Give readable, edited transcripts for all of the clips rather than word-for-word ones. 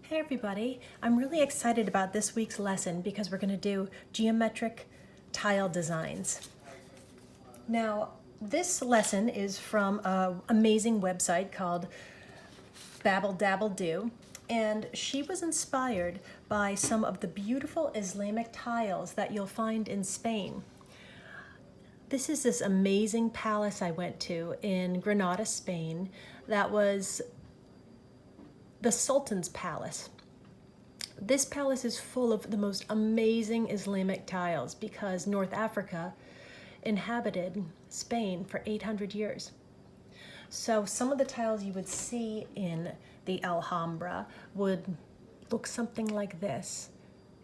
Hey everybody, I'm really excited about this week's lesson because we're going to do geometric tile designs. Now, this lesson is from an amazing website called Babble Dabble Do, and she was inspired by some of the beautiful Islamic tiles that you'll find in Spain. This is this amazing palace I went to in Granada, Spain, that was the Sultan's palace. This palace is full of the most amazing Islamic tiles because North Africa inhabited Spain for 800 years. So some of the tiles you would see in the Alhambra would look something like this.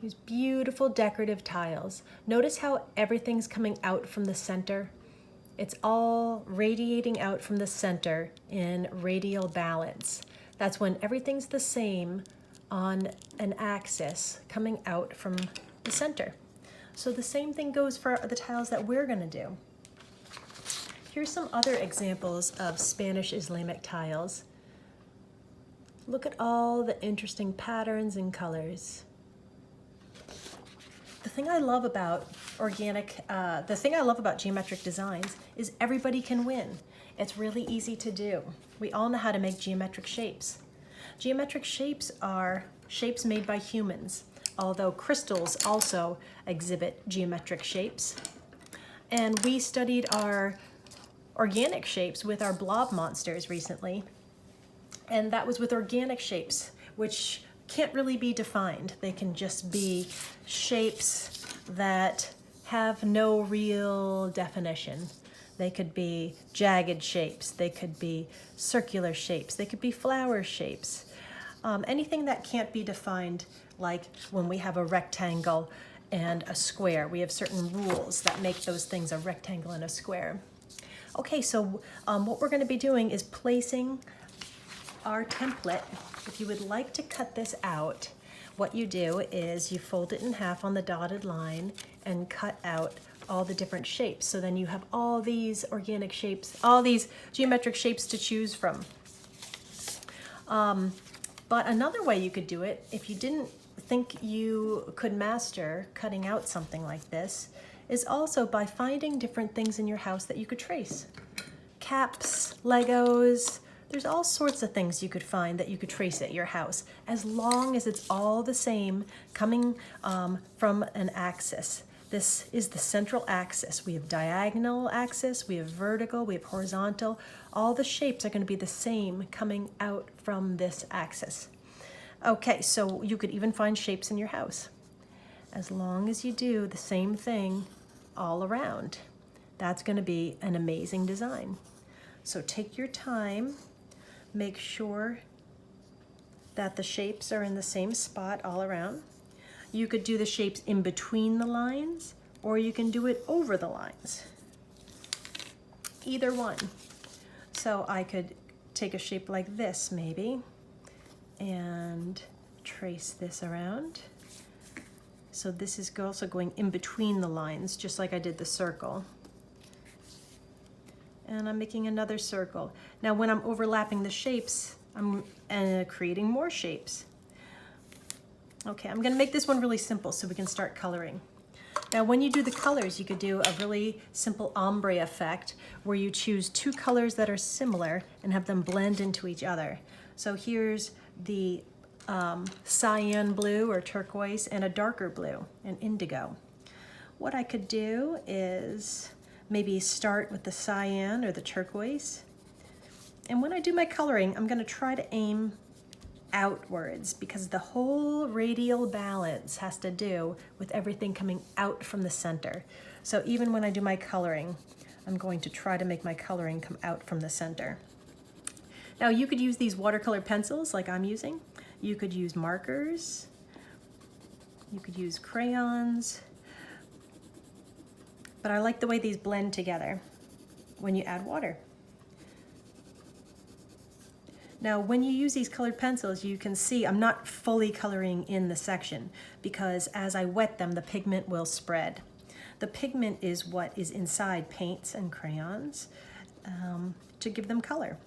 These beautiful decorative tiles. Notice how everything's coming out from the center. It's all radiating out from the center in radial balance. That's when everything's the same on an axis coming out from the center. So the same thing goes for the tiles that we're going to do. Here's some other examples of Spanish Islamic tiles. Look at all the interesting patterns and colors. The thing I love about geometric designs is everybody can win. It's really easy to do. We all know how to make geometric shapes. Geometric shapes are shapes made by humans, although crystals also exhibit geometric shapes. And we studied our organic shapes with our blob monsters recently, and that was with organic shapes, which can't really be defined. They can just be shapes that have no real definition. They could be jagged shapes, they could be circular shapes, they could be flower shapes. Anything that can't be defined, like when we have a rectangle and a square. We have certain rules that make those things a rectangle and a square. Okay, so what we're going to be doing is placing our template. If you would like to cut this out, what you do is you fold it in half on the dotted line and cut out all the different shapes. So then you have all these organic shapes, all these geometric shapes to choose from. But another way you could do it, if you didn't think you could master cutting out something like this, is also by finding different things in your house that you could trace. Caps, Legos, there's all sorts of things you could find that you could trace at your house, as long as it's all the same coming from an axis. This is the central axis. We have diagonal axis, we have vertical, we have horizontal. All the shapes are going to be the same coming out from this axis. Okay, so you could even find shapes in your house, as long as you do the same thing all around. That's going to be an amazing design. So take your time, make sure that the shapes are in the same spot all around. You could do the shapes in between the lines, or you can do it over the lines. Either one. So I could take a shape like this maybe, and trace this around. So this is also going in between the lines, just like I did the circle. And I'm making another circle. Now when I'm overlapping the shapes, I'm creating more shapes. Okay, I'm gonna make this one really simple so we can start coloring. Now when you do the colors, you could do a really simple ombre effect where you choose two colors that are similar and have them blend into each other. So here's the cyan blue or turquoise and a darker blue, an indigo. What I could do is maybe start with the cyan or the turquoise. And when I do my coloring, I'm gonna try to aim outwards because the whole radial balance has to do with everything coming out from the center. So even when I do my coloring, I'm going to try to make my coloring come out from the center. Now you could use these watercolor pencils like I'm using. You could use markers. You could use crayons. But I like the way these blend together when you add water. Now, when you use these colored pencils, you can see I'm not fully coloring in the section because as I wet them, the pigment will spread. The pigment is what is inside paints and crayons to give them color.